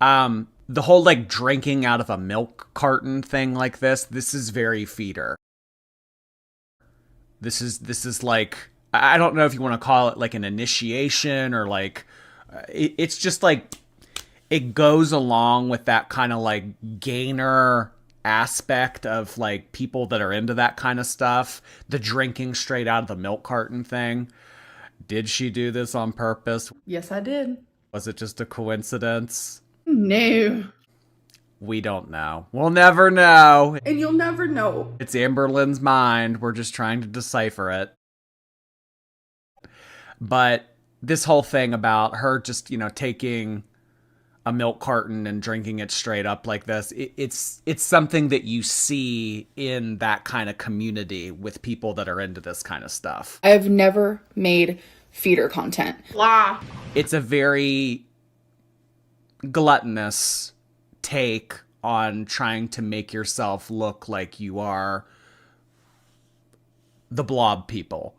The whole like drinking out of a milk carton thing like this is very feeder. This is like, I don't know if you want to call it like an initiation or like it's just like it goes along with that kind of like gainer aspect of like people that are into that kind of stuff. The drinking straight out of the milk carton thing. Did she do this on purpose? Yes, I did. Was it just a coincidence? No. We don't know. We'll never know. And you'll never know. It's Amberlynn's mind. We're just trying to decipher it. But this whole thing about her just, taking a milk carton and drinking it straight up like this, it's something that you see in that kind of community with people that are into this kind of stuff. I've never made feeder content. Blah. It's a very gluttonous take on trying to make yourself look like you are the blob people.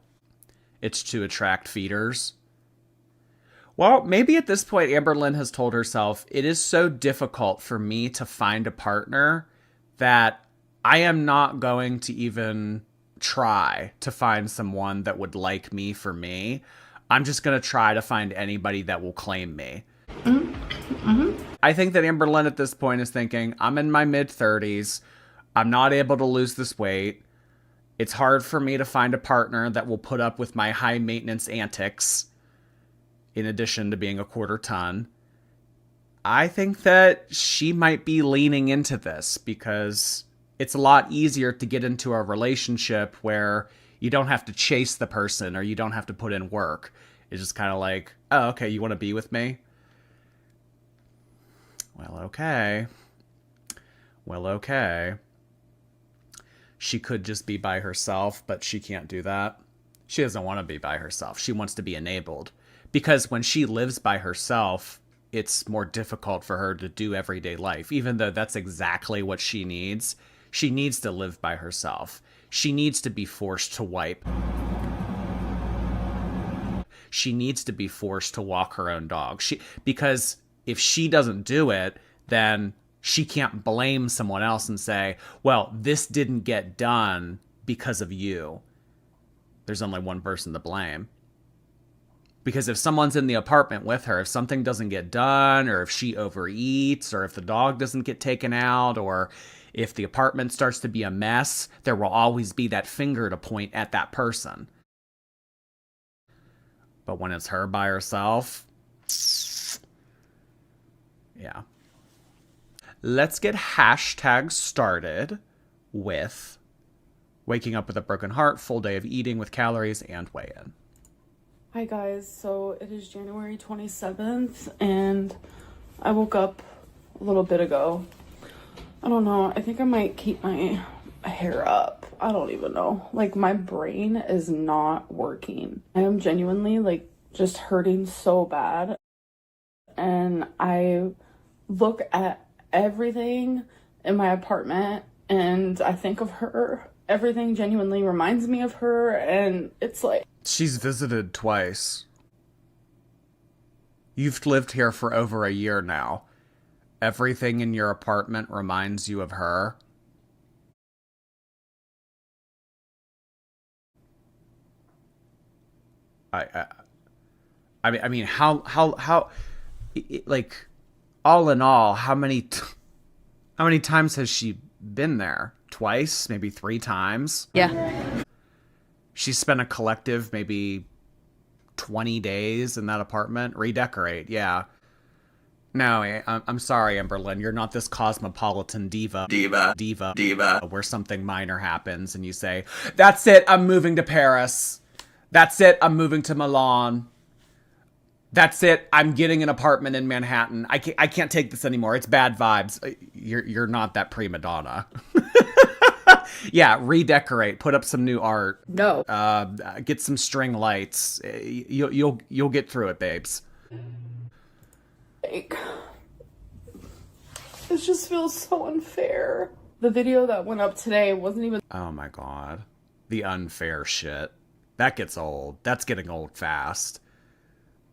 It's to attract feeders. Well, maybe at this point, Amberlynn has told herself, it is so difficult for me to find a partner that I am not going to even try to find someone that would like me for me. I'm just going to try to find anybody that will claim me. I think that Amberlynn at this point is thinking, I'm in my mid-30s. I'm not able to lose this weight. It's hard for me to find a partner that will put up with my high-maintenance antics, in addition to being a quarter ton. I think that she might be leaning into this because it's a lot easier to get into a relationship where you don't have to chase the person or you don't have to put in work. It's just kind of like, oh, okay, you want to be with me? Well, okay. Well, okay. She could just be by herself, but she can't do that. She doesn't want to be by herself. She wants to be enabled. Because when she lives by herself, it's more difficult for her to do everyday life, even though that's exactly what she needs. She needs to live by herself. She needs to be forced to wipe. She needs to be forced to walk her own dog. Because if she doesn't do it, then she can't blame someone else and say, well, this didn't get done because of you. There's only one person to blame. Because if someone's in the apartment with her, if something doesn't get done, or if she overeats, or if the dog doesn't get taken out, or if the apartment starts to be a mess, there will always be that finger to point at that person. But when it's her by herself, yeah. Let's get hashtags started with waking up with a broken heart, full day of eating with calories, and weigh-in. Hi guys, so it is January 27th and I woke up a little bit ago. I don't know, I think I might keep my hair up. I don't even know. Like, my brain is not working. I am genuinely like just hurting so bad. And I look at everything in my apartment and I think of her. Everything genuinely reminds me of her, and it's like... She's visited twice. You've lived here for over a year now. Everything in your apartment reminds you of her. I mean, how, like, all in all, how many times has she been there? Twice, maybe 3 times. Yeah. She spent a collective maybe 20 days in that apartment. Redecorate, yeah. No, I'm sorry, Amberlynn. You're not this cosmopolitan diva, where something minor happens and you say, that's it, I'm moving to Paris. That's it, I'm moving to Milan. That's it, I'm getting an apartment in Manhattan. I can't take this anymore. It's bad vibes. You're not that prima donna. Yeah, redecorate, put up some new art. No. Get some string lights. You'll get through it, babes. Like, it just feels so unfair. The video that went up today wasn't even... Oh my god. The unfair shit. That gets old. That's getting old fast.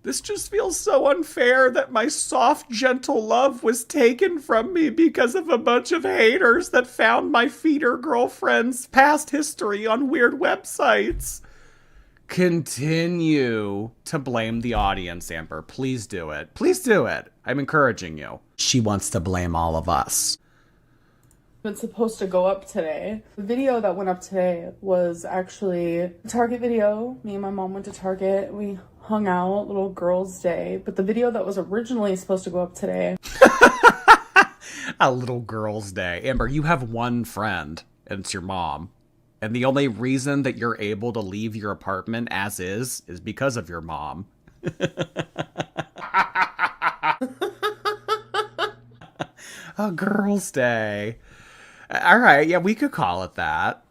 This just feels so unfair that my soft, gentle love was taken from me because of a bunch of haters that found my feeder girlfriend's past history on weird websites. Continue to blame the audience, Amber. Please do it. Please do it. I'm encouraging you. She wants to blame all of us. It's supposed to go up today. The video that went up today was actually a Target video. Me and my mom went to Target. We hung out, little girls' day. But the video that was originally supposed to go up today. A little girl's day. Amber, you have one friend, and it's your mom. And the only reason that you're able to leave your apartment as is because of your mom. A girl's day. All right, yeah, we could call it that.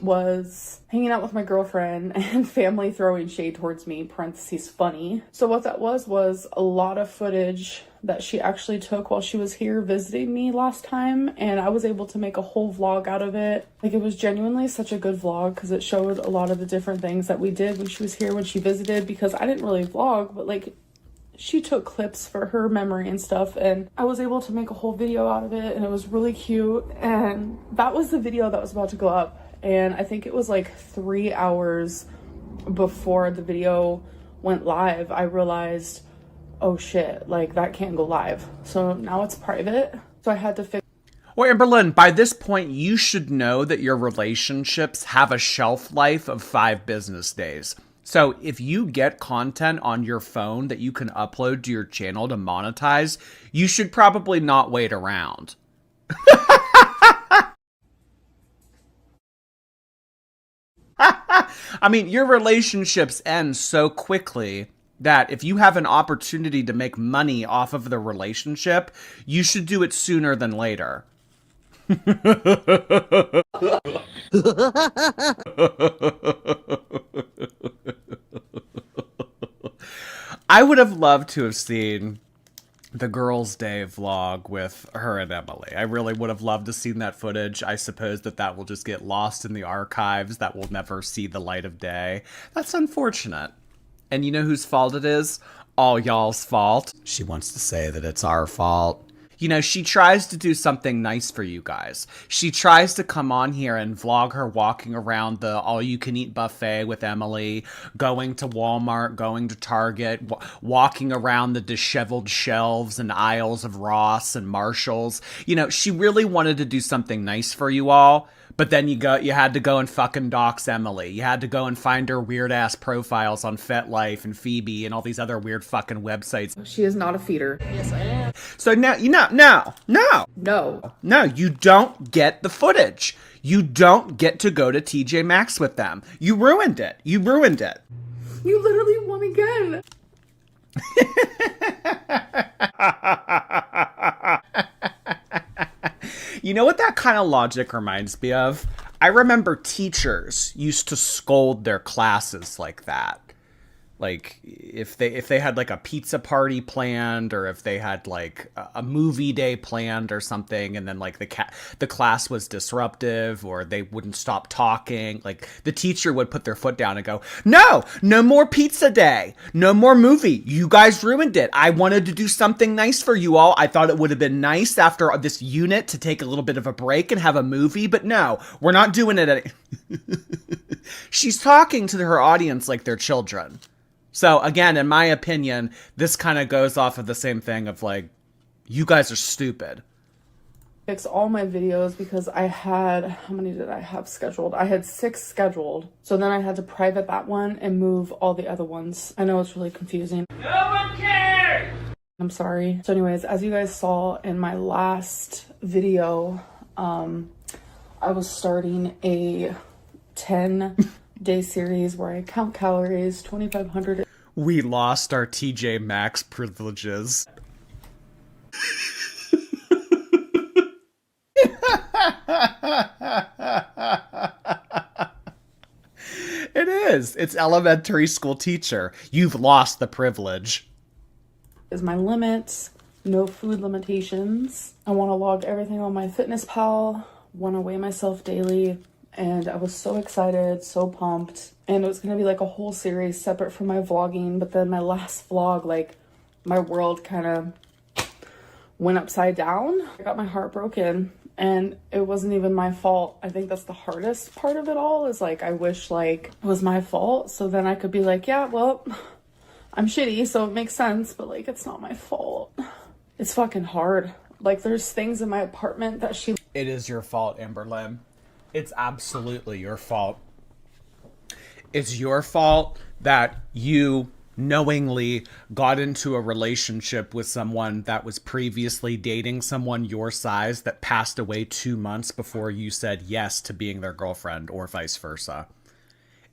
Was hanging out with my girlfriend and family throwing shade towards me, parentheses funny. So what that was a lot of footage that she actually took while she was here visiting me last time, and I was able to make a whole vlog out of it. Like, it was genuinely such a good vlog because it showed a lot of the different things that we did when she was here, when she visited, because I didn't really vlog, but like, she took clips for her memory and stuff, and I was able to make a whole video out of it, and it was really cute. And that was the video that was about to go up. And I think it was like 3 hours before the video went live, I realized, oh shit, like that can't go live. So now it's private. So I had to fix. Well, Amberlynn, by this point, you should know that your relationships have a shelf life of 5 business days. So if you get content on your phone that you can upload to your channel to monetize, you should probably not wait around. I mean, your relationships end so quickly that if you have an opportunity to make money off of the relationship, you should do it sooner than later. I would have loved to have seen the girls' day vlog with her and Emily. I really would have loved to seen that footage. I suppose that will just get lost in the archives. That will never see the light of day. That's unfortunate. And you know whose fault it is? All y'all's fault. She wants to say that it's our fault. You know, she tries to do something nice for you guys. She tries to come on here and vlog her walking around the all-you-can-eat buffet with Emily, going to Walmart, going to Target, walking around the disheveled shelves and aisles of Ross and Marshalls. You know, she really wanted to do something nice for you all. But then you had to go and fucking dox Emily. You had to go and find her weird ass profiles on FetLife and Phoebe and all these other weird fucking websites. She is not a feeder. Yes, I am. So now, No, you don't get the footage. You don't get to go to TJ Maxx with them. You ruined it. You literally won again. You know what that kind of logic reminds me of? I remember teachers used to scold their classes like that. Like if they had like a pizza party planned, or if they had like a movie day planned or something, and then like the class was disruptive or they wouldn't stop talking, like the teacher would put their foot down and go, no more pizza day, no more movie. You guys ruined it. I wanted to do something nice for you all. I thought it would have been nice after this unit to take a little bit of a break and have a movie, but no, we're not doing it. She's talking to her audience like they're children. So again, in my opinion, this kind of goes off of the same thing of like, you guys are stupid. Fix all my videos because I had, how many did I have scheduled? I had 6 scheduled. So then I had to private that one and move all the other ones. I know it's really confusing. No one cares! I'm sorry. So anyways, as you guys saw in my last video, I was starting a 10-day series where I count calories, 2,500. We lost our TJ Maxx privileges. It is. It's elementary school teacher. You've lost the privilege. Is my limits, no food limitations. I want to log everything on my Fitness Pal, want to weigh myself daily, and I was so excited, so pumped. And it was gonna be like a whole series separate from my vlogging, but then my last vlog, like my world kind of went upside down. I got my heart broken, and it wasn't even my fault. I think that's the hardest part of it all, is like I wish like it was my fault, so then I could be like, yeah, well, I'm shitty, so it makes sense, but like it's not my fault. It's fucking hard. Like there's things in my apartment that she... It is your fault, Amberlynn. It's absolutely your fault. It's your fault that you knowingly got into a relationship with someone that was previously dating someone your size that passed away 2 months before you said yes to being their girlfriend, or vice versa.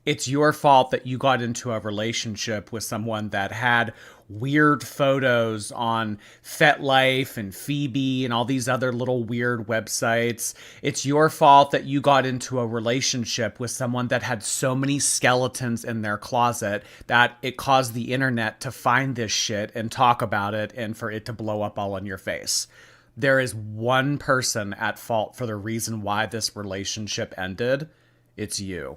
It's your fault that you got into a relationship with someone that had weird photos on FetLife and Phoebe and all these other little weird websites. It's your fault that you got into a relationship with someone that had so many skeletons in their closet that it caused the internet to find this shit and talk about it and for it to blow up all in your face. There is one person at fault for the reason why this relationship ended. It's you.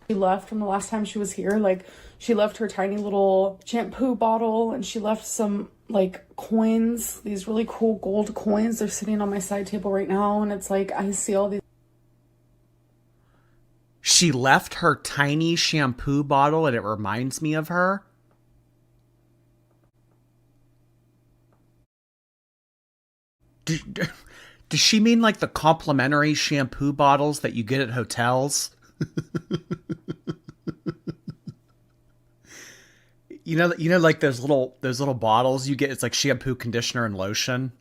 She left from the last time she was here. Like she left her tiny little shampoo bottle, and she left some like coins, these really cool gold coins. They're sitting on my side table right now, and it's like I see all these... She left her tiny shampoo bottle and it reminds me of her. Does she mean like the complimentary shampoo bottles that you get at hotels? You know, like those little bottles you get. It's like shampoo, conditioner, and lotion,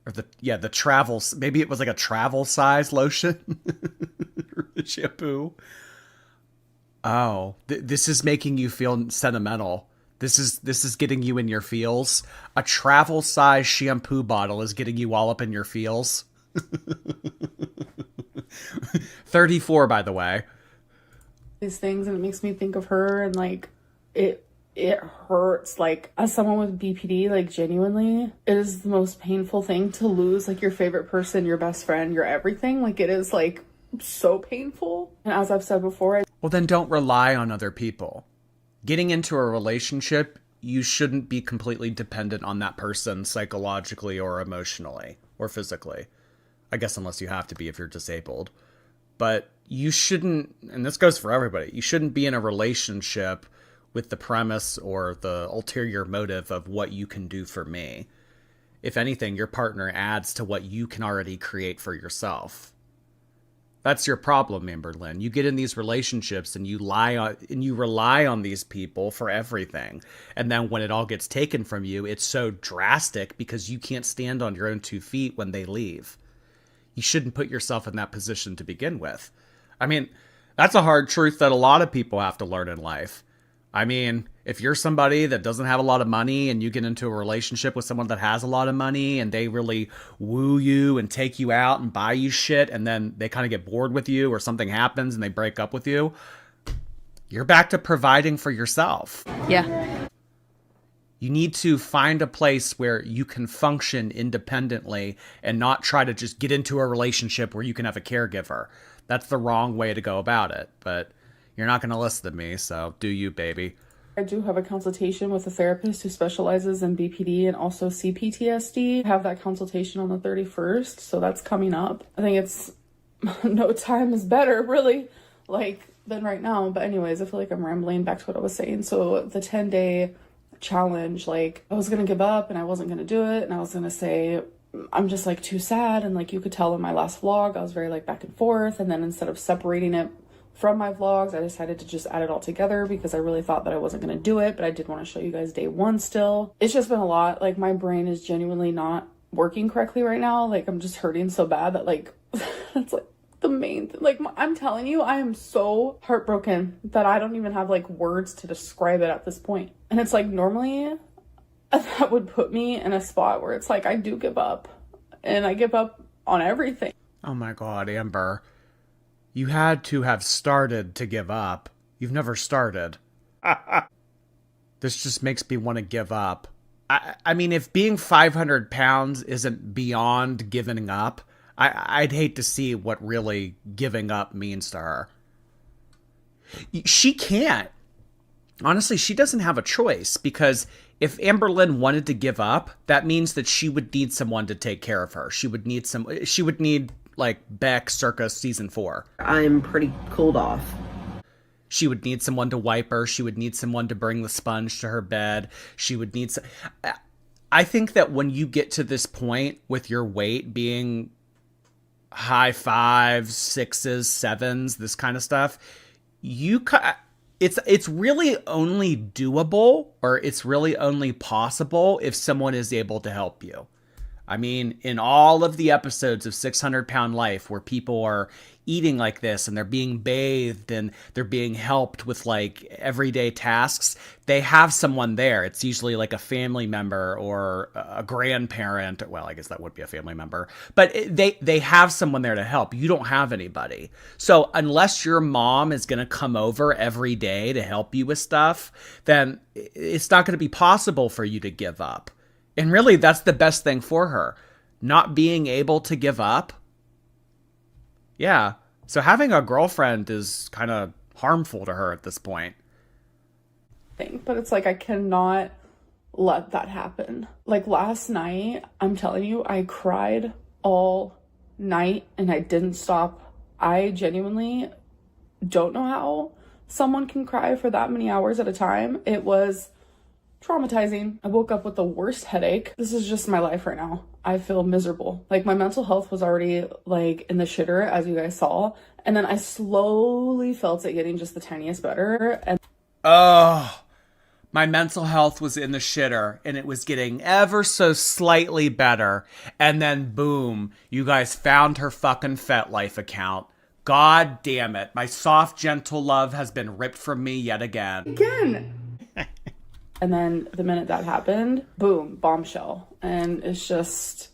or the travels. Maybe it was like a travel size lotion, shampoo. Oh, this is making you feel sentimental. This is getting you in your feels. A travel size shampoo bottle is getting you all up in your feels. 34, by the way. These things, and it makes me think of her, and like it hurts. Like as someone with BPD, like genuinely, it is the most painful thing to lose like your favorite person, your best friend, your everything. Like it is like so painful. And as I've said before, well, then don't rely on other people. Getting into a relationship, you shouldn't be completely dependent on that person psychologically or emotionally or physically. I guess unless you have to be if you're disabled. But you shouldn't, and this goes for everybody, you shouldn't be in a relationship with the premise or the ulterior motive of what you can do for me. If anything, your partner adds to what you can already create for yourself. That's your problem, Amberlynn. You get in these relationships and you rely on these people for everything. And then when it all gets taken from you, it's so drastic because you can't stand on your own 2 feet when they leave. You shouldn't put yourself in that position to begin with. I mean, that's a hard truth that a lot of people have to learn in life. I mean, if you're somebody that doesn't have a lot of money and you get into a relationship with someone that has a lot of money and they really woo you and take you out and buy you shit, and then they kind of get bored with you or something happens and they break up with you, you're back to providing for yourself. Yeah. You need to find a place where you can function independently and not try to just get into a relationship where you can have a caregiver. That's the wrong way to go about it, but you're not going to listen to me, so do you, baby. I do have a consultation with a therapist who specializes in BPD and also CPTSD. I have that consultation on the 31st, so that's coming up. I think it's no time is better, really, like, than right now. But anyways, I feel like I'm rambling back to what I was saying. So the 10-day challenge, like, I was going to give up and I wasn't going to do it. And I was going to say, I'm just, like, too sad. And, like, you could tell in my last vlog, I was very, like, back and forth. And then instead of separating it from my vlogs, I decided to just add it all together because I really thought that I wasn't going to do it, but I did want to show you guys day 1 still. It's just been a lot. Like, my brain is genuinely not working correctly right now. Like, I'm just hurting so bad that, like, that's like the main thing. Like, I'm telling you, I am so heartbroken that I don't even have like words to describe it at this point. And it's like, normally that would put me in a spot where it's like I do give up, and I give up on everything. Oh my God, Amber. You had to have started to give up. You've never started. This just makes me want to give up. I mean, if being 500 pounds isn't beyond giving up, I'd hate to see what really giving up means to her. She can't. Honestly, she doesn't have a choice, because if Amberlynn wanted to give up, that means that she would need someone to take care of her. She would need like Beck circa season 4. I'm pretty cooled off. She would need someone to wipe her. She would need someone to bring the sponge to her bed. She would need I think that when you get to this point with your weight being high 5s, 6s, 7s, this kind of stuff, it's really only doable, or it's really only possible if someone is able to help you. I mean, in all of the episodes of 600 Pound Life where people are eating like this and they're being bathed and they're being helped with like everyday tasks, they have someone there. It's usually like a family member or a grandparent. Well, I guess that would be a family member, but they have someone there to help. You don't have anybody. So unless your mom is going to come over every day to help you with stuff, then it's not going to be possible for you to give up. And really, that's the best thing for her. Not being able to give up. Yeah. So having a girlfriend is kind of harmful to her at this point. But it's like, I cannot let that happen. Like last night, I'm telling you, I cried all night and I didn't stop. I genuinely don't know how someone can cry for that many hours at a time. It was traumatizing. I woke up with the worst headache. This is just my life right now. I feel miserable. Like my mental health was already like in the shitter, as you guys saw. And then I slowly felt it getting just the tiniest better. And my mental health was in the shitter and it was getting ever so slightly better. And then boom, you guys found her fucking FetLife account. God damn it. My soft, gentle love has been ripped from me yet again. And then the minute that happened, boom, bombshell. And it's just,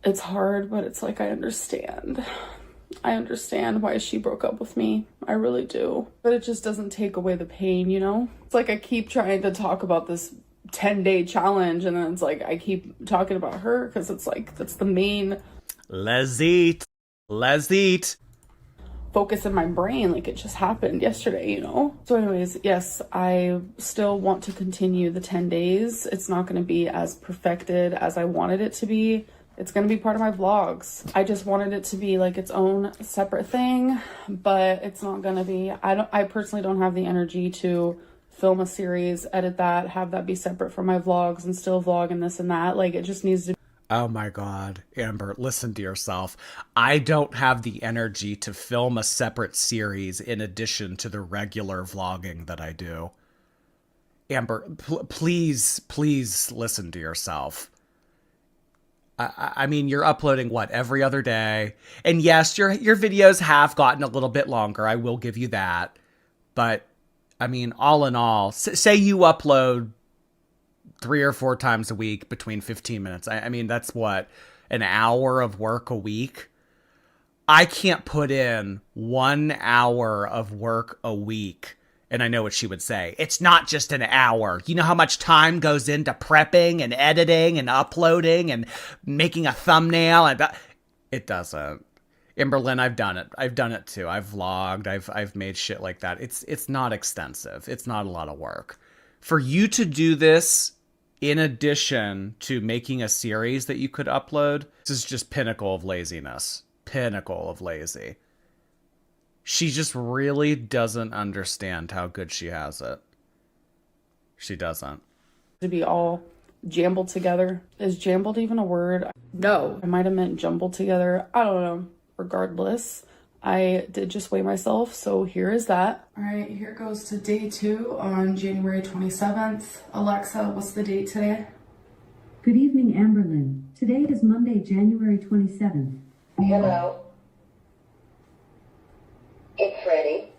it's hard, but it's like, I understand. I understand why she broke up with me. I really do. But it just doesn't take away the pain, you know? It's like I keep trying to talk about this 10-day challenge, and then it's like I keep talking about her because it's like that's the main Let's eat focus in my brain. Like it just happened yesterday, you know? So anyways, yes, I still want to continue the 10 days. It's not going to be as perfected as I wanted it to be. It's going to be part of my vlogs. I just wanted it to be like its own separate thing, but it's not going to be. I personally don't have the energy to film a series, edit that, have that be separate from my vlogs and still vlog and this and that. Like it just needs to. Oh my God, Amber, listen to yourself. I don't have the energy to film a separate series in addition to the regular vlogging that I do. Amber, please listen to yourself. I mean, you're uploading what, every other day? And yes, your videos have gotten a little bit longer. I will give you that. But I mean, all in all, say you upload 3 or 4 times a week between 15 minutes. I mean, that's what, an hour of work a week. I can't put in 1 hour of work a week. And I know what she would say. It's not just an hour. You know how much time goes into prepping and editing and uploading and making a thumbnail? And it doesn't. Amberlynn, I've done it. I've done it too. I've vlogged. I've made shit like that. It's not extensive. It's not a lot of work. For you to do this in addition to making a series that you could upload, this is just pinnacle of laziness. Pinnacle of lazy. She just really doesn't understand how good she has it. She doesn't. To be all jumbled together. Is jumbled even a word? No. I might have meant jumbled together. I don't know. Regardless, I did just weigh myself, so here is that. All right, here goes to day 2 on January 27th. Alexa, what's the date today? Good evening, Amberlynn. Today is Monday, January 27th. Hello. It's ready.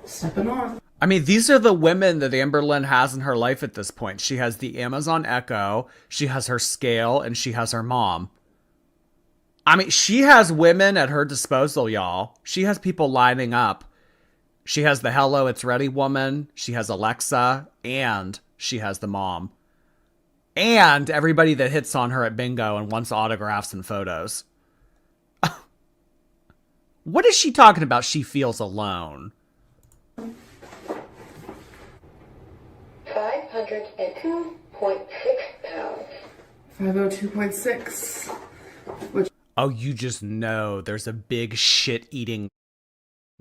Stepping on. I mean, these are the women that Amberlynn has in her life at this point. She has the Amazon Echo, she has her scale, and she has her mom. I mean, she has women at her disposal, y'all. She has people lining up. She has the Hello, It's Ready woman. She has Alexa, and she has the mom. And everybody that hits on her at bingo and wants autographs and photos. What is she talking about? She feels alone. 502.6 pounds. 502.6. Which Oh, you just know there's a big shit-eating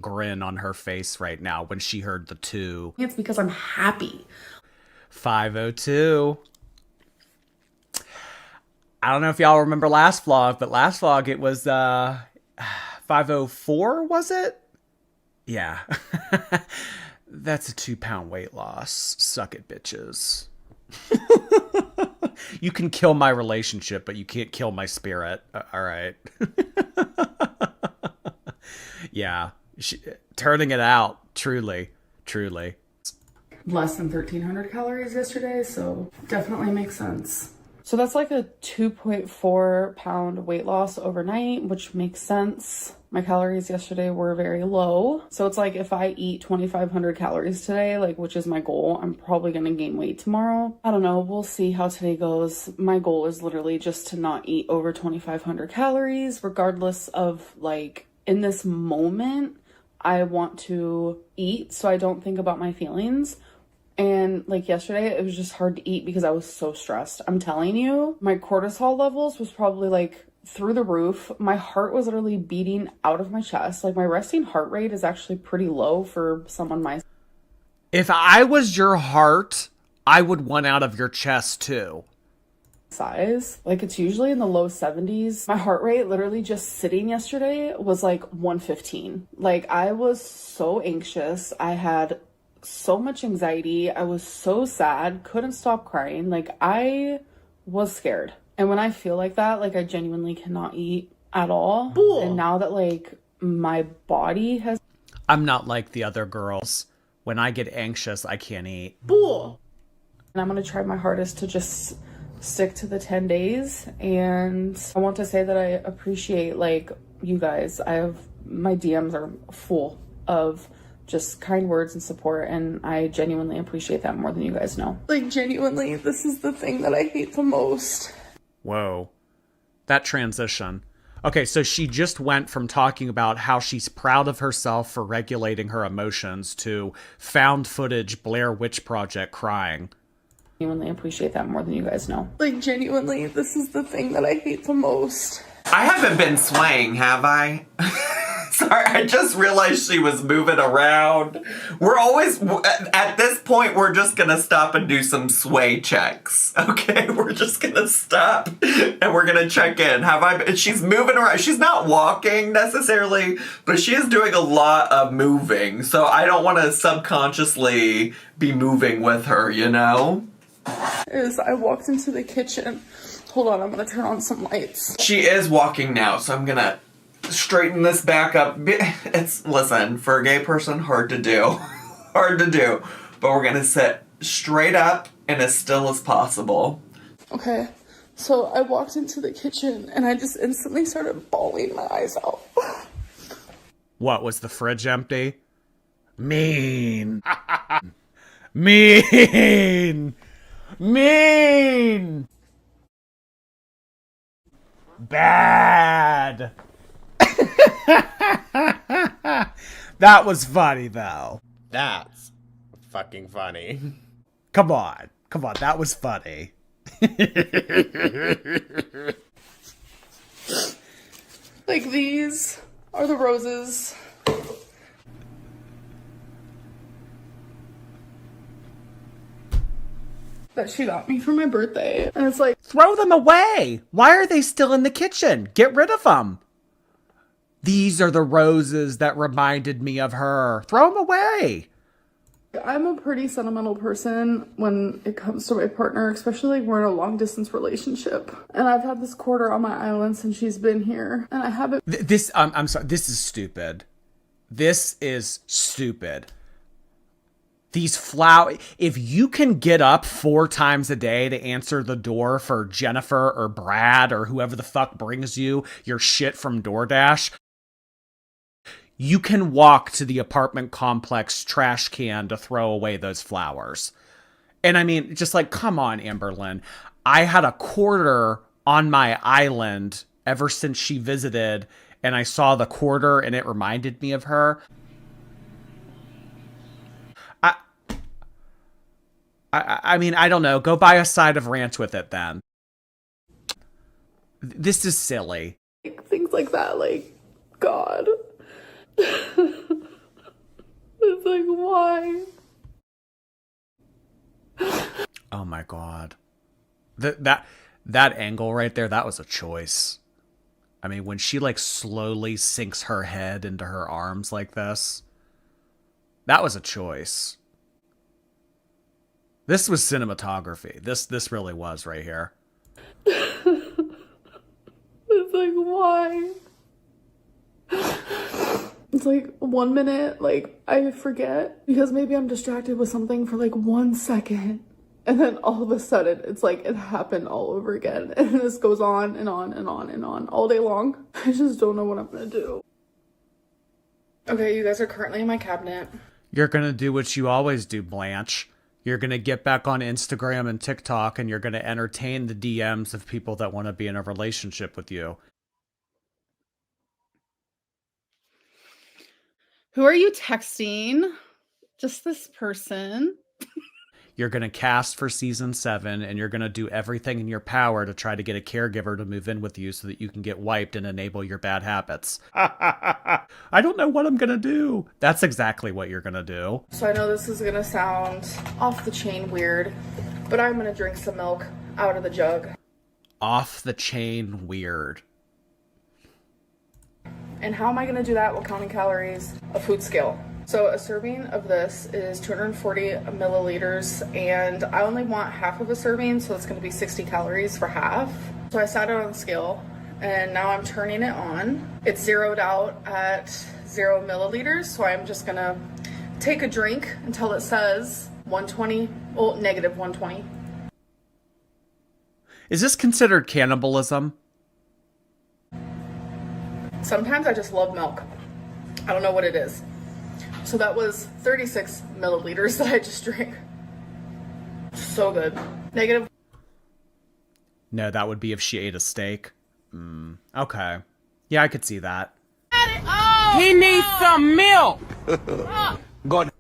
grin on her face right now when she heard the 2. it's because I'm happy. 502. I don't know if y'all remember last vlog, but last vlog it was 504, was it? Yeah. That's a 2-pound weight loss. Suck it, bitches. You can kill my relationship, but you can't kill my spirit. All right. Yeah. Turning it out. Truly. Truly. Less than 1,300 calories yesterday, so definitely makes sense. So that's like a 2.4 pound weight loss overnight, which makes sense. My calories yesterday were very low. So it's like if I eat 2,500 calories today, like which is my goal, I'm probably gonna gain weight tomorrow. I don't know, we'll see how today goes. My goal is literally just to not eat over 2,500 calories, regardless of like in this moment, I want to eat so I don't think about my feelings. And like yesterday, it was just hard to eat because I was so stressed. I'm telling you, my cortisol levels was probably like through the roof. My heart was literally beating out of my chest. Like my resting heart rate is actually pretty low for someone my If I was your heart, I would want out of your chest too. size. Like it's usually in the low 70s. My heart rate literally just sitting yesterday was like 115. Like I was so anxious. I had so much anxiety. I was so sad, couldn't stop crying. Like I was scared. And when I feel like that, like I genuinely cannot eat at all. Cool. And now that like my body has I'm not like the other girls. When I get anxious, I can't eat. and I'm gonna try my hardest to just stick to the 10 days. And I want to say that I appreciate like you guys. My DMs are full of just kind words and support, and I genuinely appreciate that more than you guys know. Like genuinely, this is the thing that I hate the most. Whoa. That transition. Okay, so she just went from talking about how she's proud of herself for regulating her emotions to found footage Blair Witch Project crying. Genuinely appreciate that more than you guys know. Like genuinely, this is the thing that I hate the most. I haven't been swaying, have I? Sorry, I just realized she was moving around. We're always, at this point, we're just gonna stop and do some sway checks, okay? We're just gonna stop and we're gonna check in. She's moving around. She's not walking necessarily, but she is doing a lot of moving. So I don't want to subconsciously be moving with her, you know? I walked into the kitchen. Hold on, I'm gonna turn on some lights. She is walking now, so I'm gonna straighten this back up. Listen, for a gay person, hard to do. Hard to do. But we're gonna sit straight up and as still as possible. Okay, so I walked into the kitchen and I just instantly started bawling my eyes out. What, was the fridge empty? Mean. Mean. Mean. Bad. That was funny, though. That's fucking funny. Come on. Come on, that was funny. Like, these are the roses. That she got me for my birthday. And it's like, Throw them away. Why are they still in the kitchen? Get rid of them. These are the roses that reminded me of her. Throw them away. I'm a pretty sentimental person when it comes to my partner, especially like we're in a long distance relationship. And I've had this quarter on my island since she's been here. And I haven't. I'm sorry. This is stupid. This is stupid. These flowers. If you can get up 4 times a day to answer the door for Jennifer or Brad or whoever the fuck brings you your shit from DoorDash, you can walk to the apartment complex trash can to throw away those flowers. And I mean, just like, come on, Amberlynn. I had a quarter on my island ever since she visited, and I saw the quarter and it reminded me of her. I mean, I don't know. Go buy a side of ranch with it then. This is silly. Things like that, like, God. It's like, why? Oh my God. That angle right there, that was a choice. I mean, when she like slowly sinks her head into her arms like this, that was a choice. This was cinematography. This really was right here. It's like, why? It's like 1 minute, like, I forget because maybe I'm distracted with something for like 1 second. And then all of a sudden, it's like it happened all over again. And this goes on and on and on and on all day long. I just don't know what I'm gonna do. Okay, you guys are currently in my cabinet. You're gonna do what you always do, Blanche. You're gonna get back on Instagram and TikTok and you're gonna entertain the DMs of people that want to be in a relationship with you. Who are you texting? Just this person. You're going to cast for season 7 and you're going to do everything in your power to try to get a caregiver to move in with you so that you can get wiped and enable your bad habits. I don't know what I'm going to do. That's exactly what you're going to do. So I know this is gonna sound off the chain weird, but I'm gonna drink some milk out of the jug. Off the chain weird. And how am I gonna do that while counting calories? A food scale. So a serving of this is 240 milliliters, and I only want half of a serving, so it's gonna be 60 calories for half. So I sat it on the scale, and now I'm turning it on. It's zeroed out at 0 milliliters, so I'm just gonna take a drink until it says 120, well, negative 120. Is this considered cannibalism? Sometimes I just love milk. I don't know what it is. So that was 36 milliliters that I just drank. So good. Negative. No, that would be if she ate a steak. Okay. Yeah, I could see that. He needs some milk. God.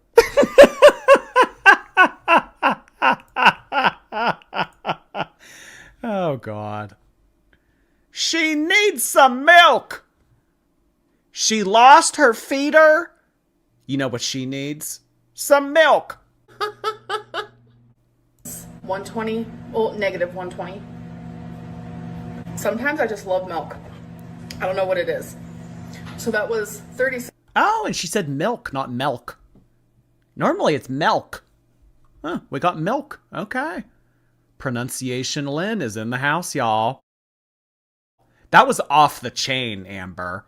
Oh, God. She needs some milk. She lost her feeder. You know what she needs? Some milk. 120, well, negative 120. Sometimes I just love milk. I don't know what it is. So that was 36. Oh, and she said milk, not milk. Normally it's milk. Huh, we got milk. Okay. Pronunciation Lynn is in the house, y'all. That was off the chain, Amber.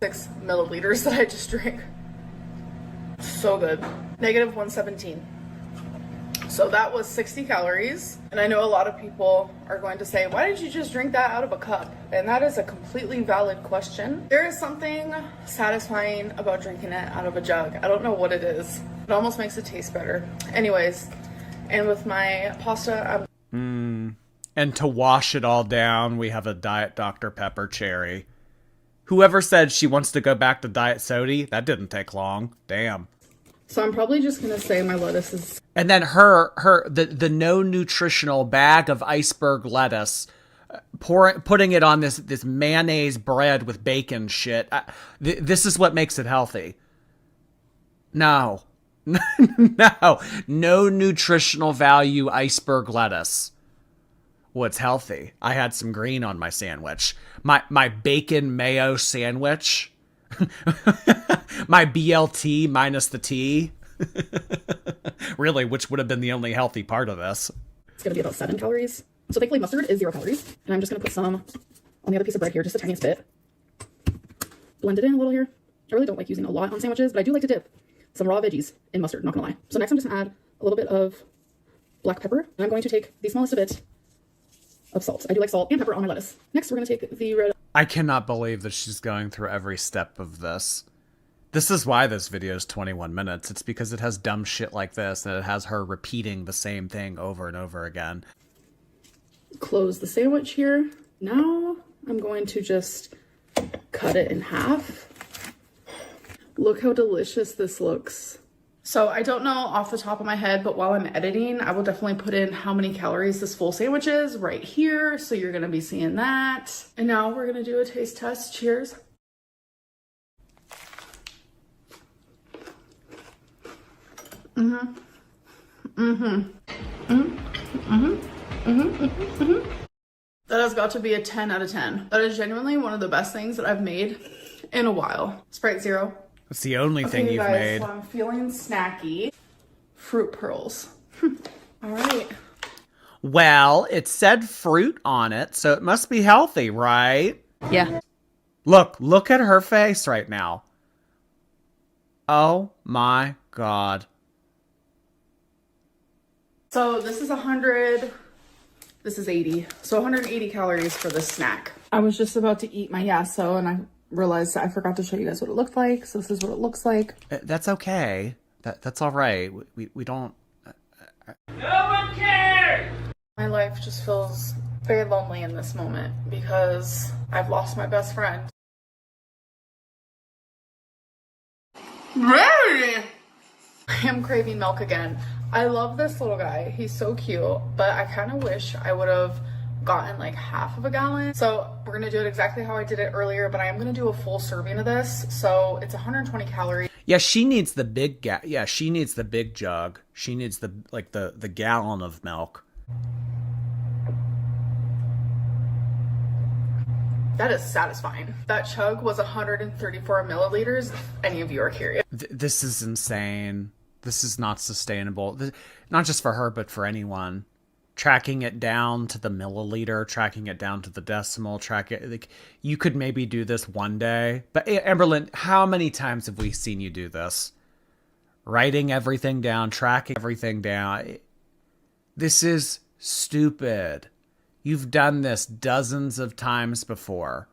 6 milliliters that I just drank. So good. Negative 117. So that was 60 calories. And I know a lot of people are going to say, why did you just drink that out of a cup? And that is a completely valid question. There is something satisfying about drinking it out of a jug. I don't know what it is. It almost makes it taste better. Anyways, and with my pasta, And to wash it all down, we have a Diet Dr. Pepper cherry. Whoever said she wants to go back to Diet Soda, that didn't take long. Damn. so I'm probably just gonna say my lettuce is And then the no nutritional bag of iceberg lettuce, putting it on this mayonnaise bread with bacon shit. This is what makes it healthy. No, no nutritional value iceberg lettuce. What's healthy? I had some green on my sandwich. My bacon mayo sandwich. My BLT minus the T. Really, which would have been the only healthy part of this. It's going to be about 7 calories. So thankfully mustard is 0 calories. And I'm just going to put some on the other piece of bread here, just the tiniest bit. Blend it in a little here. I really don't like using a lot on sandwiches, but I do like to dip some raw veggies in mustard, not going to lie. So next I'm just going to add a little bit of black pepper. And I'm going to take the smallest bit of salt. I do like salt and pepper on my lettuce. Next we're going to take the red. I cannot believe that she's going through every step of this. This is why this video is 21 minutes. It's because it has dumb shit like this, and it has her repeating the same thing over and over again. Close the sandwich here. Now I'm going to just cut it in half. Look how delicious this looks. So I don't know off the top of my head, but while I'm editing, I will definitely put in how many calories this full sandwich is right here. So you're gonna be seeing that. And now we're gonna do a taste test. Cheers. That has got to be a 10 out of 10. That is genuinely one of the best things that I've made in a while. Sprite Zero. It's the only thing you've made. So I'm feeling snacky. Fruit pearls. All right. Well, it said fruit on it, so it must be healthy, right? Yeah. Look at her face right now. Oh my God. So this is 100, this is 80. So 180 calories for this snack. I was just about to eat my yasso and I realized I forgot to show you guys what it looked like. So this is what it looks like. That's okay. That's all right. We don't... No one cares! My life just feels very lonely in this moment because I've lost my best friend. Ready! I am craving milk again. I love this little guy. He's so cute, but I kind of wish I would have gotten like half of a gallon. So we're gonna do it exactly how I did it earlier, but I am gonna do a full serving of this. So it's 120 calories. Yeah, she needs the big she needs the big jug. She needs the gallon of milk. That is satisfying. That chug was 134 milliliters, if any of you are curious. This is insane. This is not sustainable. Not just for her, but for anyone. Tracking it down to the milliliter, tracking it down to the decimal, you could maybe do this one day. But Amberlynn, how many times have we seen you do this? Writing everything down, tracking everything down. This is stupid. You've done this dozens of times before.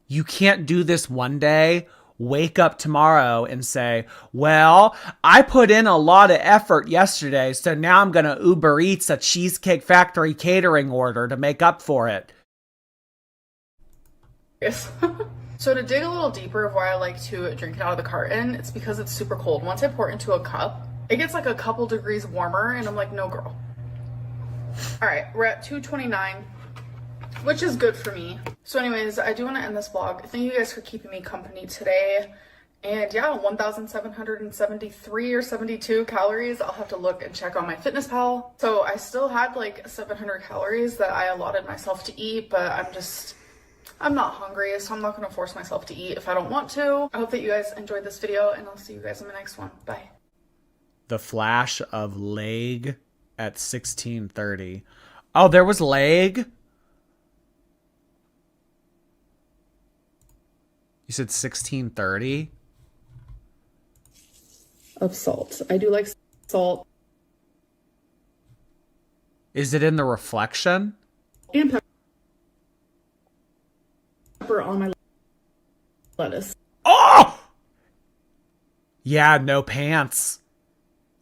You can't do this one day, wake up tomorrow and say, well, I put in a lot of effort yesterday, so now I'm going to Uber Eats a Cheesecake Factory catering order to make up for it. Yes. So to dig a little deeper of why I like to drink it out of the carton, it's because it's super cold. Once I pour it into a cup, it gets like a couple degrees warmer and I'm like, no girl. All right, we're at 229, which is good for me. So anyways, I do want to end this vlog. Thank you guys for keeping me company today. And yeah, 1,773 or 72 calories. I'll have to look and check on my FitnessPal. So I still had like 700 calories that I allotted myself to eat, but I'm not hungry, so I'm not going to force myself to eat if I don't want to. I hope that you guys enjoyed this video, and I'll see you guys in the next one. Bye. The flash of Layg at 16:30. Oh, there was Layg? You said 16:30? Of salt. I do like salt. Is it in the reflection? And pepper on my lettuce. Oh! Yeah, no pants.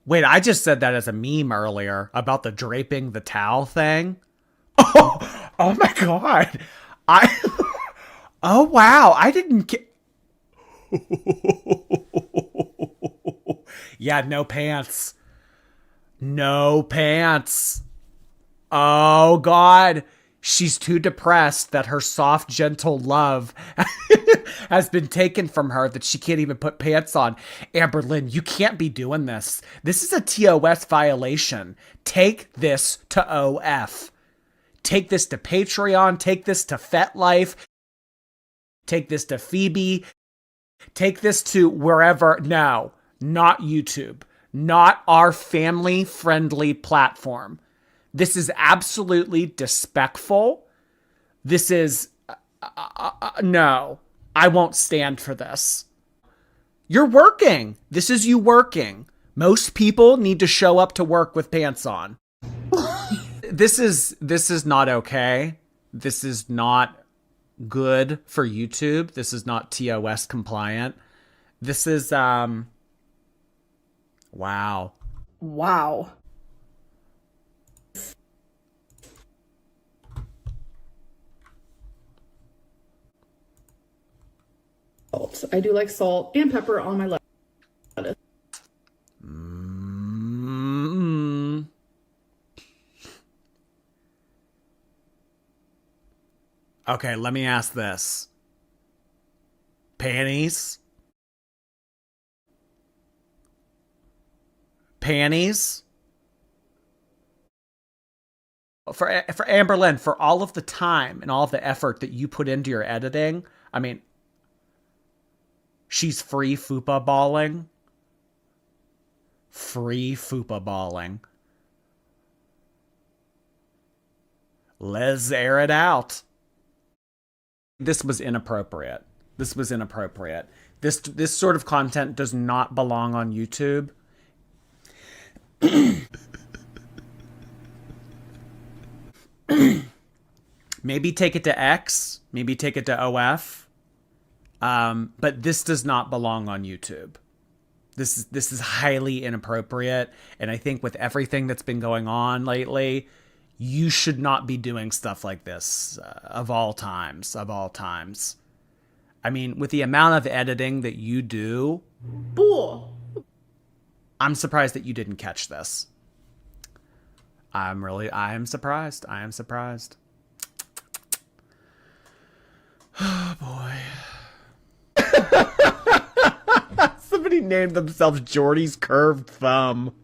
Wait, I just said that as a meme earlier about the draping the towel thing. Oh my God. Oh wow, I didn't Yeah, no pants. No pants. Oh God. She's too depressed that her soft, gentle love has been taken from her, that she can't even put pants on. Amberlynn, you can't be doing this. This is a TOS violation. Take this to OF. Take this to Patreon. Take this to FetLife. Take this to Phoebe. Take this to wherever. No, not YouTube. Not our family-friendly platform. This is absolutely disrespectful. This is... no. I won't stand for this. You're working. This is you working. Most people need to show up to work with pants on. This is not okay. This is not good for YouTube. This is not TOS compliant. This is, wow. Wow. Salt. I do like salt and pepper on my lettuce. Okay, let me ask this. Panties? Panties? For Amberlynn, for all of the time and all of the effort that you put into your editing, I mean, she's free fupa balling. Free fupa balling. Let's air it out. This was inappropriate. This was inappropriate. This sort of content does not belong on YouTube. Maybe take it to X. Maybe take it to OF. But this does not belong on YouTube. This is highly inappropriate, and I think with everything that's been going on lately, you should not be doing stuff like this of all times. Of all times. I mean, with the amount of editing that you do, I'm surprised that you didn't catch this. I am surprised. I am surprised. Oh boy. Somebody named themselves Jordy's curved thumb.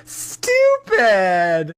Stupid.